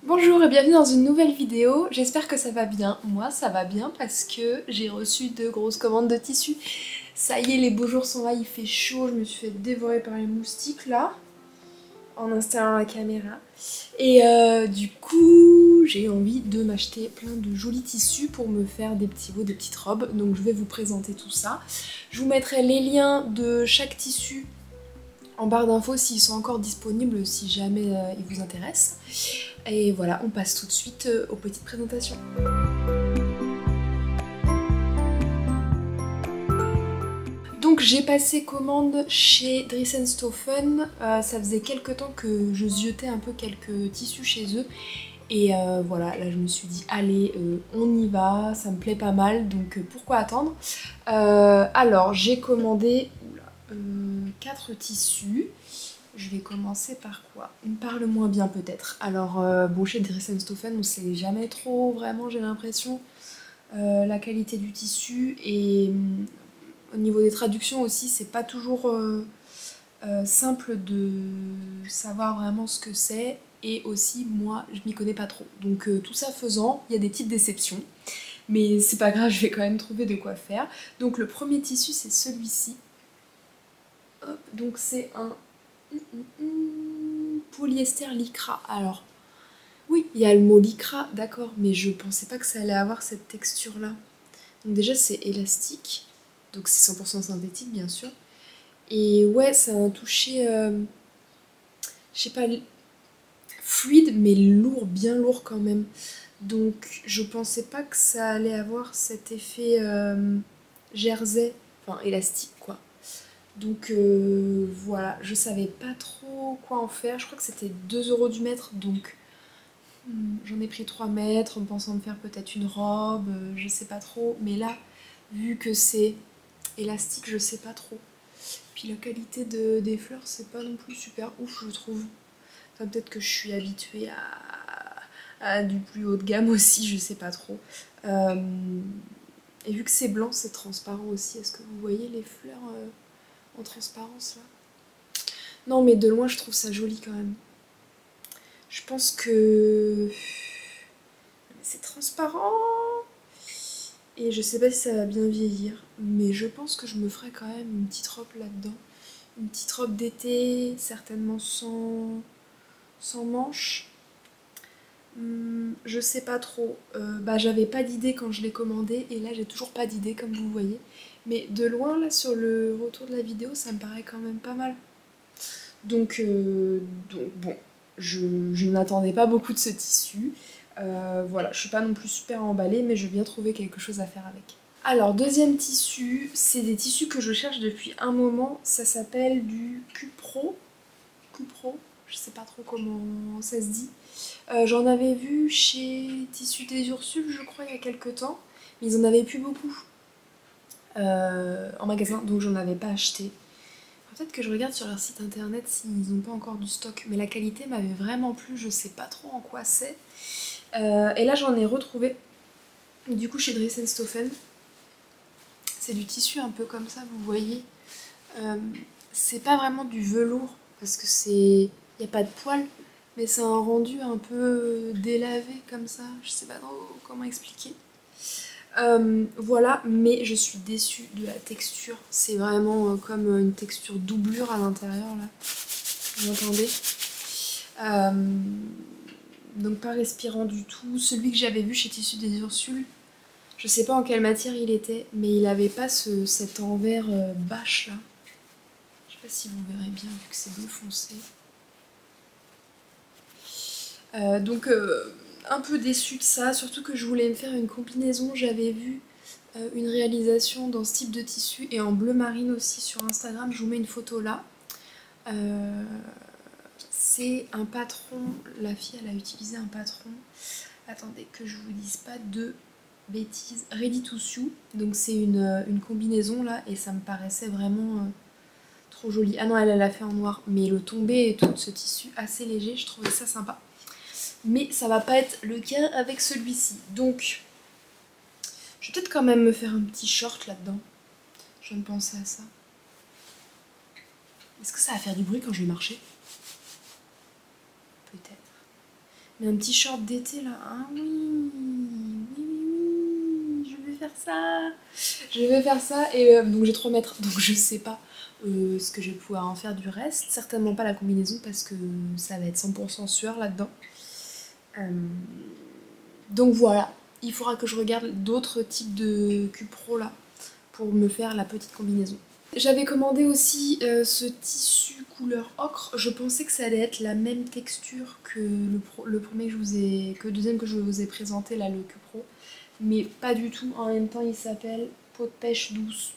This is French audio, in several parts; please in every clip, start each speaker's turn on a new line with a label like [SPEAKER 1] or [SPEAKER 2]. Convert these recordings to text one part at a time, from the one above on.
[SPEAKER 1] Bonjour et bienvenue dans une nouvelle vidéo, j'espère que ça va bien. Moi ça va bien parce que j'ai reçu de grosses commandes de tissus. Ça y est, les beaux jours sont là, il fait chaud, je me suis fait dévorer par les moustiques là, en installant la caméra. Et du coup, j'ai envie de m'acheter plein de jolis tissus pour me faire des petits veaux, des petites robes. Donc je vais vous présenter tout ça. Je vous mettrai les liens de chaque tissu en barre d'infos s'ils sont encore disponibles, si jamais ils vous intéressent. Et voilà, on passe tout de suite aux petites présentations. Donc j'ai passé commande chez Dressenstoffen, ça faisait quelques temps que je ziotais un peu quelques tissus chez eux. Et voilà, là je me suis dit allez, on y va, ça me plaît pas mal, donc pourquoi attendre. Alors j'ai commandé 4 tissus. Je vais commencer par quoi? Par le moins bien peut-être. Alors bon, chez Dressenstoffen on sait jamais trop vraiment, j'ai l'impression, la qualité du tissu, et au niveau des traductions aussi c'est pas toujours simple de savoir vraiment ce que c'est, et aussi moi je m'y connais pas trop. Donc tout ça faisant, il y a des petites déceptions. Mais c'est pas grave, je vais quand même trouver de quoi faire. Donc le premier tissu c'est celui-ci. Hop, donc c'est un polyester lycra. Alors, oui, il y a le mot lycra, d'accord, mais je pensais pas que ça allait avoir cette texture-là. Donc déjà, c'est élastique, donc c'est 100% synthétique, bien sûr. Et ouais, ça a un toucher, je sais pas, fluide, mais lourd, bien lourd quand même. Donc je pensais pas que ça allait avoir cet effet jersey, enfin élastique, quoi. Donc voilà, je savais pas trop quoi en faire. Je crois que c'était 2 € du mètre, donc j'en ai pris 3 mètres en pensant me faire peut-être une robe, je sais pas trop. Mais là, vu que c'est élastique, je sais pas trop. Puis la qualité des fleurs, c'est pas non plus super ouf, je trouve. Enfin, peut-être que je suis habituée à du plus haut de gamme aussi, je sais pas trop. Et vu que c'est blanc, c'est transparent aussi. Est-ce que vous voyez les fleurs en transparence là? Non, mais de loin, je trouve ça joli quand même. Je pense que c'est transparent. Et je sais pas si ça va bien vieillir, mais je pense que je me ferai quand même une petite robe là-dedans. Une petite robe d'été, certainement sans manches. Je sais pas trop. Bah, j'avais pas d'idée quand je l'ai commandé, et là j'ai toujours pas d'idée comme vous voyez. Mais de loin, là sur le retour de la vidéo, ça me paraît quand même pas mal. Donc bon, je n'attendais pas beaucoup de ce tissu. Voilà, je suis pas non plus super emballée, mais je viens trouver quelque chose à faire avec. Alors, deuxième tissu, c'est des tissus que je cherche depuis un moment. Ça s'appelle du Cupro. Cupro, je sais pas trop comment ça se dit. J'en avais vu chez Tissus des Ursules, je crois, il y a quelques temps. Mais ils en avaient plus beaucoup en magasin, donc j'en avais pas acheté. Peut-être que je regarde sur leur site internet s'ils n'ont pas encore du stock, mais la qualité m'avait vraiment plu, je sais pas trop en quoi c'est. Et là j'en ai retrouvé, du coup chez Dressenstoffen. C'est du tissu un peu comme ça, vous voyez. C'est pas vraiment du velours, parce que c'est... y a pas de poils, mais c'est un rendu un peu délavé comme ça, je sais pas trop comment expliquer. Voilà, mais je suis déçue de la texture. C'est vraiment comme une texture doublure à l'intérieur là. Vous entendez? Donc pas respirant du tout. Celui que j'avais vu chez Tissus des Ursules, je sais pas en quelle matière il était, mais il avait pas cet envers bâche là. Je sais pas si vous verrez bien vu que c'est bleu foncé. Donc un peu déçue de ça, surtout que je voulais me faire une combinaison. J'avais vu une réalisation dans ce type de tissu et en bleu marine aussi sur Instagram, je vous mets une photo là. C'est un patron, la fille elle a utilisé un patron, attendez que je vous dise pas de bêtises, Ready to Sew, donc c'est une combinaison là, et ça me paraissait vraiment trop joli. Ah non, elle l'a fait en noir, mais le tombé et tout ce tissu assez léger, je trouvais ça sympa. Mais ça va pas être le cas avec celui-ci, donc je vais peut-être quand même me faire un petit short là-dedans. Je viens de penser à ça. Est-ce que ça va faire du bruit quand je vais marcher? Peut-être. Mais un petit short d'été là, ah oui, oui, oui, oui, je vais faire ça. Je vais faire ça et donc j'ai 3 mètres, donc je sais pas ce que je vais pouvoir en faire du reste. Certainement pas la combinaison parce que ça va être 100% sueur là-dedans. Donc voilà, il faudra que je regarde d'autres types de Cupro là pour me faire la petite combinaison. J'avais commandé aussi ce tissu couleur ocre. Je pensais que ça allait être la même texture que le premier que le deuxième que je vous ai présenté là, le Cupro. Mais pas du tout. En même temps, il s'appelle peau de pêche douce.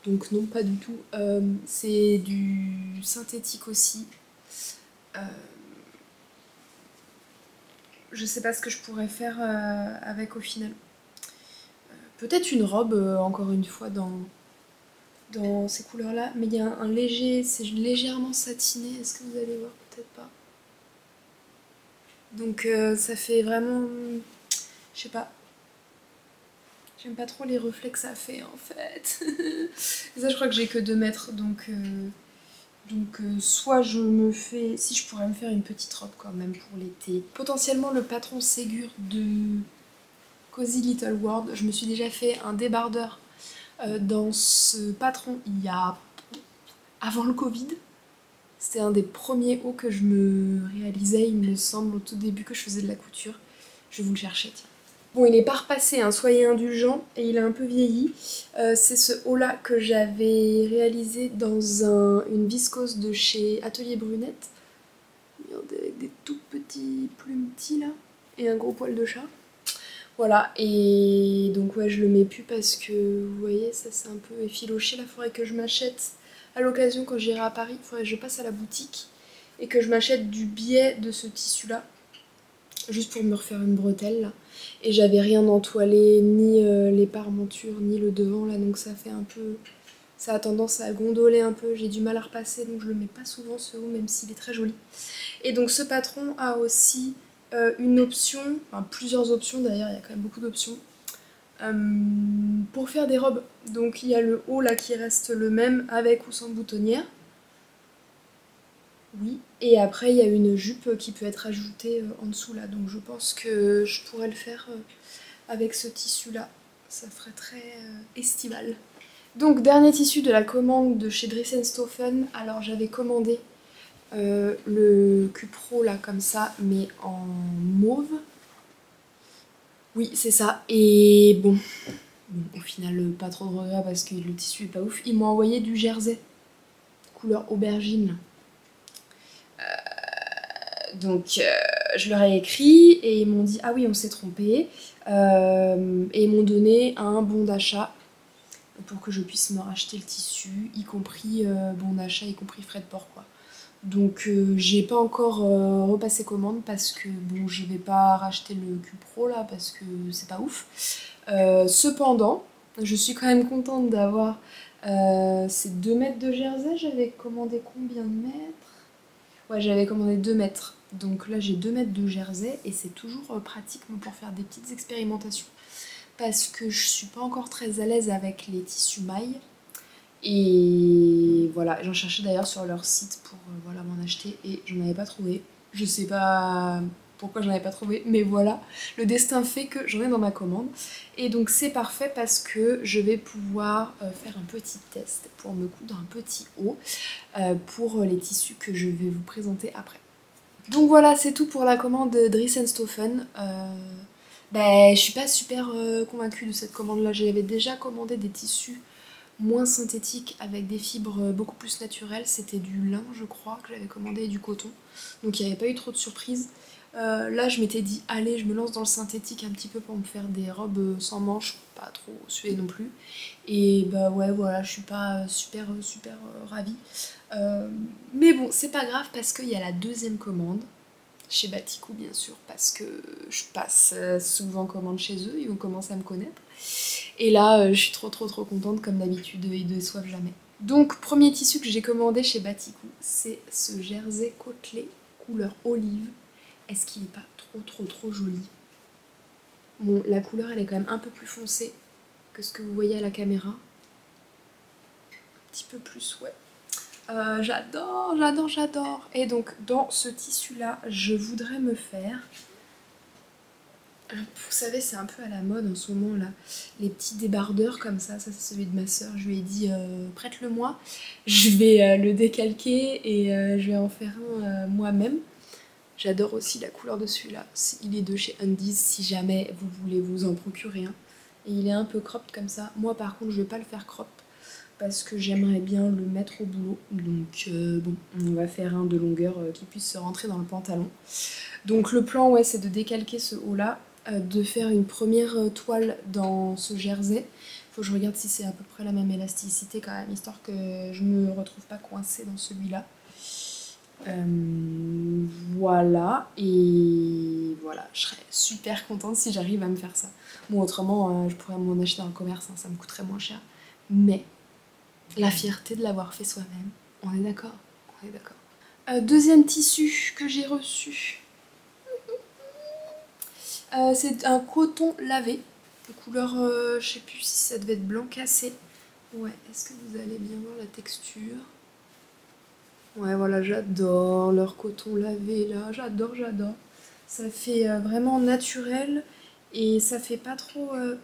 [SPEAKER 1] Donc non, pas du tout. C'est du synthétique aussi. Euh, je sais pas ce que je pourrais faire avec au final. Peut-être une robe, encore une fois, dans ces couleurs-là. Mais il y a un léger... C'est légèrement satiné. Est-ce que vous allez voir? Peut-être pas. Donc ça fait vraiment... Je sais pas. J'aime pas trop les reflets que ça fait en fait. Et ça je crois que j'ai que 2 mètres donc soit je me fais... Si je pourrais me faire une petite robe quand même pour l'été. Potentiellement le patron Ségur de Cozy Little World. Je me suis déjà fait un débardeur dans ce patron il y a... avant le Covid. C'était un des premiers hauts que je me réalisais, il me semble, au tout début que je faisais de la couture. Je vais vous le chercher, tiens. Bon, il n'est pas repassé, hein, soyez indulgents, et il a un peu vieilli. C'est ce haut-là que j'avais réalisé dans une viscose de chez Atelier Brunette. Regardez, avec des tout petits plumes petits là, et un gros poil de chat. Voilà, et donc ouais, je le mets plus parce que, vous voyez, ça c'est un peu effiloché. Là, il faudrait que je m'achète à l'occasion quand j'irai à Paris. Il faudrait que je passe à la boutique et que je m'achète du biais de ce tissu-là. Juste pour me refaire une bretelle là. Et j'avais rien entoilé, ni les parmentures, ni le devant là, donc ça fait un peu... Ça a tendance à gondoler un peu, j'ai du mal à repasser, donc je le mets pas souvent ce haut, même s'il est très joli. Et donc ce patron a aussi une option, enfin plusieurs options d'ailleurs, il y a quand même beaucoup d'options, pour faire des robes. Donc il y a le haut là qui reste le même, avec ou sans boutonnière. Oui, et après il y a une jupe qui peut être ajoutée en dessous là, donc je pense que je pourrais le faire avec ce tissu là, ça ferait très estival. Donc dernier tissu de la commande de chez Dries Stoffen, alors j'avais commandé le Cupro là comme ça, mais en mauve. Oui c'est ça, et bon, au final pas trop de regrets parce que le tissu est pas ouf. Ils m'ont envoyé du jersey, couleur aubergine. Donc je leur ai écrit et ils m'ont dit ah oui on s'est trompé et ils m'ont donné un bon d'achat pour que je puisse me racheter le tissu, y compris bon d'achat, y compris frais de port quoi. Donc j'ai pas encore repassé commande parce que bon je vais pas racheter le Cupro là parce que c'est pas ouf. Cependant je suis quand même contente d'avoir ces 2 mètres de jersey. J'avais commandé combien de mètres? Ouais, j'avais commandé 2 mètres. Donc là, j'ai 2 mètres de jersey et c'est toujours pratique pour faire des petites expérimentations. Parce que je suis pas encore très à l'aise avec les tissus mailles. Et voilà, j'en cherchais d'ailleurs sur leur site pour voilà, m'en acheter et j'en avais pas trouvé. Je sais pas pourquoi j'en avais pas trouvé, mais voilà, le destin fait que j'en ai dans ma commande. Et donc c'est parfait parce que je vais pouvoir faire un petit test pour me coudre un petit haut pour les tissus que je vais vous présenter après. Donc voilà, c'est tout pour la commande de Dries Stoffen. Je suis pas super convaincue de cette commande là. J'avais déjà commandé des tissus moins synthétiques avec des fibres beaucoup plus naturelles. C'était du lin je crois que j'avais commandé et du coton. Donc il n'y avait pas eu trop de surprises. Là je m'étais dit allez je me lance dans le synthétique un petit peu pour me faire des robes sans manches, pas trop suées non plus. Et bah ouais voilà, je suis pas super ravie. Mais bon c'est pas grave parce qu'il y a la deuxième commande chez Batikou bien sûr parce que je passe souvent commande chez eux, ils vont commencer à me connaître. Et là je suis trop contente comme d'habitude, ils déçoivent jamais. Donc premier tissu que j'ai commandé chez Batikou, c'est ce jersey côtelé couleur olive. Est-ce qu'il est pas trop joli? Bon la couleur elle est quand même un peu plus foncée que ce que vous voyez à la caméra. Un petit peu plus ouais. J'adore, j'adore, j'adore. Et donc dans ce tissu-là, je voudrais me faire... Vous savez, c'est un peu à la mode en ce moment là, les petits débardeurs comme ça c'est celui de ma soeur, je lui ai dit prête-le-moi, je vais le décalquer et je vais en faire un moi-même. J'adore aussi la couleur de celui-là, il est de chez Undies si jamais vous voulez vous en procurer un. Et il est un peu cropped comme ça, moi par contre je vais pas le faire crop parce que j'aimerais bien le mettre au boulot, donc bon, on va faire un de longueur qui puisse se rentrer dans le pantalon. Donc le plan, ouais, c'est de décalquer ce haut-là, de faire une première toile dans ce jersey. Faut que je regarde si c'est à peu près la même élasticité quand même, histoire que je me retrouve pas coincée dans celui-là. Voilà, et voilà, je serais super contente si j'arrive à me faire ça. Bon, autrement, je pourrais m'en acheter en commerce, hein, ça me coûterait moins cher. Mais la fierté de l'avoir fait soi-même, on est d'accord? On est d'accord. Deuxième tissu que j'ai reçu. C'est un coton lavé, de couleur, je sais plus si ça devait être blanc cassé. Ouais, est-ce que vous allez bien voir la texture? Ouais, voilà, j'adore leur coton lavé là, j'adore, j'adore. Ça fait vraiment naturel et ça fait pas trop... Il est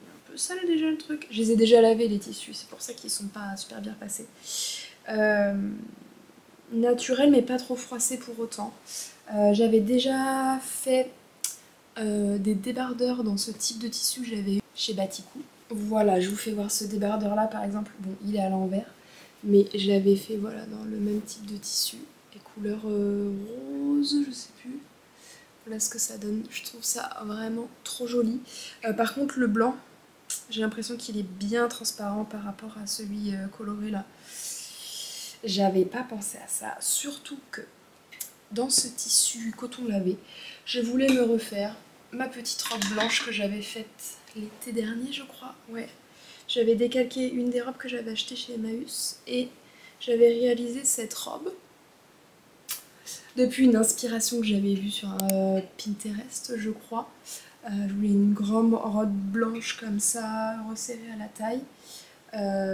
[SPEAKER 1] un peu sale déjà le truc. Je les ai déjà lavés les tissus, c'est pour ça qu'ils sont pas super bien passés. Naturel mais pas trop froissé pour autant. J'avais déjà fait des débardeurs dans ce type de tissu que j'avais eu chez Batikou. Voilà, je vous fais voir ce débardeur là par exemple. Bon, il est à l'envers, mais je l'avais fait voilà, dans le même type de tissu. Et couleur rose, je sais plus. Voilà ce que ça donne. Je trouve ça vraiment trop joli. Par contre, le blanc, j'ai l'impression qu'il est bien transparent par rapport à celui coloré là. J'avais pas pensé à ça, surtout que dans ce tissu coton lavé, je voulais me refaire ma petite robe blanche que j'avais faite l'été dernier, je crois. Ouais, j'avais décalqué une des robes que j'avais achetées chez Emmaüs et j'avais réalisé cette robe depuis une inspiration que j'avais vue sur Pinterest, je crois. Je voulais une grande robe blanche comme ça, resserrée à la taille.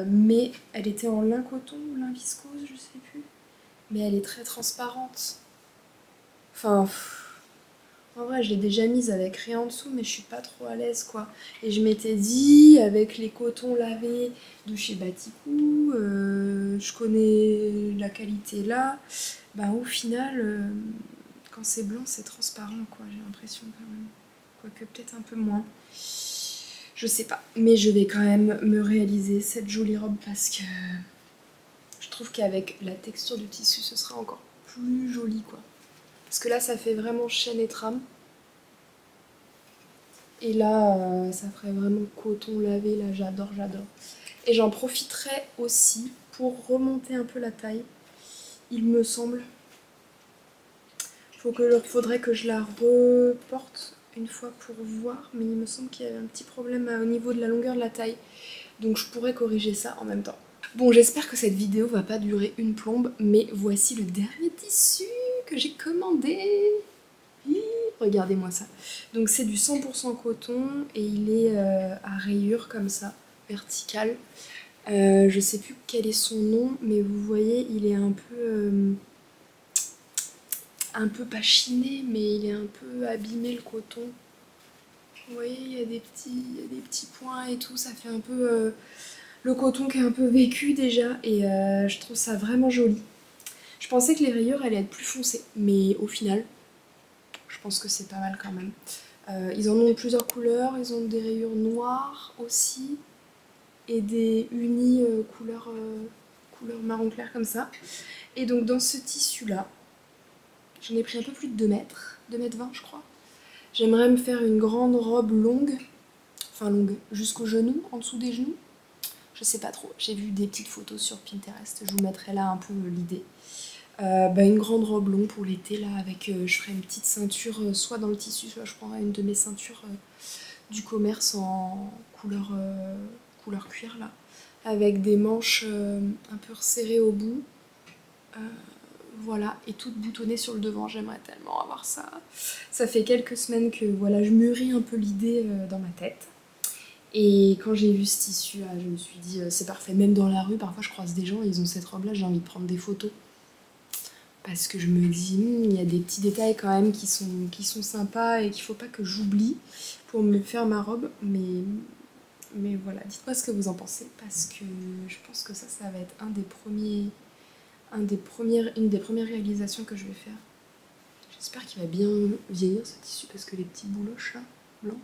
[SPEAKER 1] Mais elle était en lin coton ou lin viscose, je sais plus. Mais elle est très transparente. Enfin, en vrai, je l'ai déjà mise avec rien en dessous, mais je suis pas trop à l'aise, quoi. Et je m'étais dit, avec les cotons lavés de chez Batikou, je connais la qualité là. Bah, au final, quand c'est blanc, c'est transparent, quoi. J'ai l'impression quand même. Quoique peut-être un peu moins. Je sais pas. Mais je vais quand même me réaliser cette jolie robe parce que je trouve qu'avec la texture du tissu, ce sera encore plus joli, quoi. Parce que là, ça fait vraiment chaîne et trame. Et là, ça ferait vraiment coton lavé, là, j'adore, j'adore. Et j'en profiterai aussi pour remonter un peu la taille, il me semble. Faudrait que je la reporte une fois pour voir, mais il me semble qu'il y avait un petit problème au niveau de la longueur de la taille. Donc je pourrais corriger ça en même temps. Bon, j'espère que cette vidéo va pas durer une plombe, mais voici le dernier tissu que j'ai commandé. Regardez-moi ça. Donc c'est du 100% coton et il est à rayures comme ça, vertical. Je sais plus quel est son nom, mais vous voyez, il est un peu pas chiné, mais il est un peu abîmé le coton. Vous voyez, il y a des petits points et tout, ça fait un peu le coton qui est un peu vécu déjà et je trouve ça vraiment joli. Je pensais que les rayures allaient être plus foncées, mais au final, je pense que c'est pas mal quand même. Ils en ont plusieurs couleurs, ils ont des rayures noires aussi et des unis couleur marron clair comme ça. Et donc dans ce tissu là, j'en ai pris un peu plus de 2 mètres, 2 mètres 20 je crois. J'aimerais me faire une grande robe longue, enfin longue, jusqu'aux genoux, en dessous des genoux. Je sais pas trop, j'ai vu des petites photos sur Pinterest, je vous mettrai là un peu l'idée. Une grande robe longue pour l'été là, avec je ferai une petite ceinture soit dans le tissu, soit je prendrai une de mes ceintures du commerce en couleur cuir là, avec des manches un peu resserrées au bout. Voilà, et toute boutonnée sur le devant, j'aimerais tellement avoir ça. Ça fait quelques semaines que voilà, je mûris un peu l'idée dans ma tête. Et quand j'ai vu ce tissu là, je me suis dit c'est parfait. Même dans la rue, parfois je croise des gens, ils ont cette robe là, j'ai envie de prendre des photos. Parce que je me dis, il y a des petits détails quand même qui sont sympas et qu'il faut pas que j'oublie pour me faire ma robe. Mais voilà, dites-moi ce que vous en pensez parce que je pense que ça va être une des premières réalisations que je vais faire. J'espère qu'il va bien vieillir ce tissu parce que les petits bouloches là, blanches,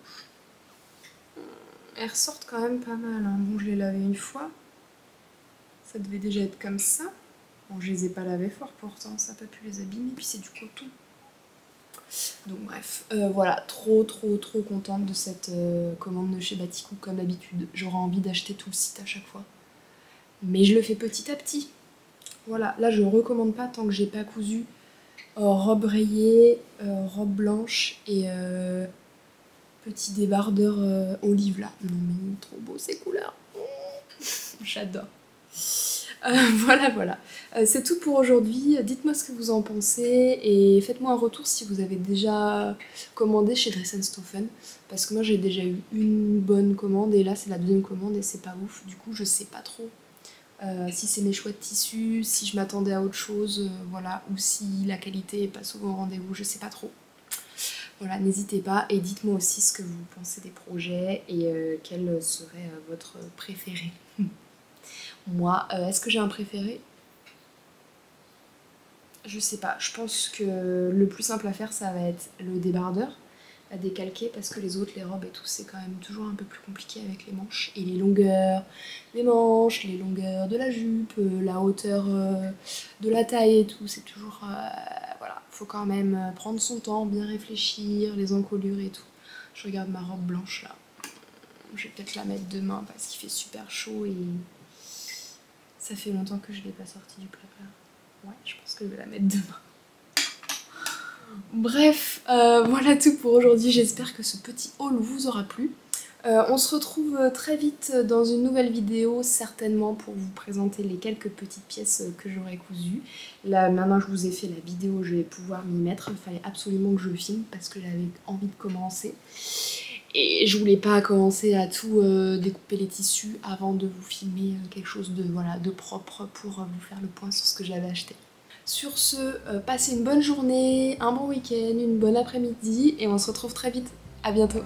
[SPEAKER 1] elles ressortent quand même pas mal. Hein. Bon, je l'ai lavé une fois, ça devait déjà être comme ça. Bon, je les ai pas lavés fort pourtant, ça n'a pas pu les abîmer, puis c'est du coton. Donc bref, voilà, trop contente de cette commande de chez Batikou comme d'habitude. J'aurais envie d'acheter tout le site à chaque fois. Mais je le fais petit à petit. Voilà, là je recommande pas tant que j'ai pas cousu robe rayée, robe blanche et petit débardeur olive là. Non mais trop beau ces couleurs. J'adore. Voilà. C'est tout pour aujourd'hui. Dites-moi ce que vous en pensez et faites-moi un retour si vous avez déjà commandé chez Dress & Stoffen. Parce que moi j'ai déjà eu une bonne commande et là c'est la deuxième commande et c'est pas ouf. Du coup je sais pas trop si c'est mes choix de tissus, si je m'attendais à autre chose, voilà, ou si la qualité est pas souvent au rendez-vous, je sais pas trop. Voilà, n'hésitez pas et dites-moi aussi ce que vous pensez des projets et quel serait votre préféré. Moi, est-ce que j'ai un préféré? Je sais pas, je pense que le plus simple à faire ça va être le débardeur à décalquer parce que les autres, les robes et tout, c'est quand même toujours un peu plus compliqué avec les manches et les longueurs des manches, les longueurs de la jupe, la hauteur de la taille et tout, c'est toujours... voilà, faut quand même prendre son temps, bien réfléchir, les encolures et tout. Je regarde ma robe blanche là, je vais peut-être la mettre demain parce qu'il fait super chaud et ça fait longtemps que je l'ai pas sortie du placard. Ouais, je pense que je vais la mettre demain. Bref, voilà tout pour aujourd'hui. J'espère que ce petit haul vous aura plu. On se retrouve très vite dans une nouvelle vidéo, certainement pour vous présenter les quelques petites pièces que j'aurais cousues. Là, maintenant que je vous ai fait la vidéo, je vais pouvoir m'y mettre. Il fallait absolument que je filme parce que j'avais envie de commencer. Et je voulais pas commencer à tout découper les tissus avant de vous filmer quelque chose de, voilà, de propre pour vous faire le point sur ce que j'avais acheté. Sur ce, passez une bonne journée, un bon week-end, une bonne après-midi et on se retrouve très vite. À bientôt.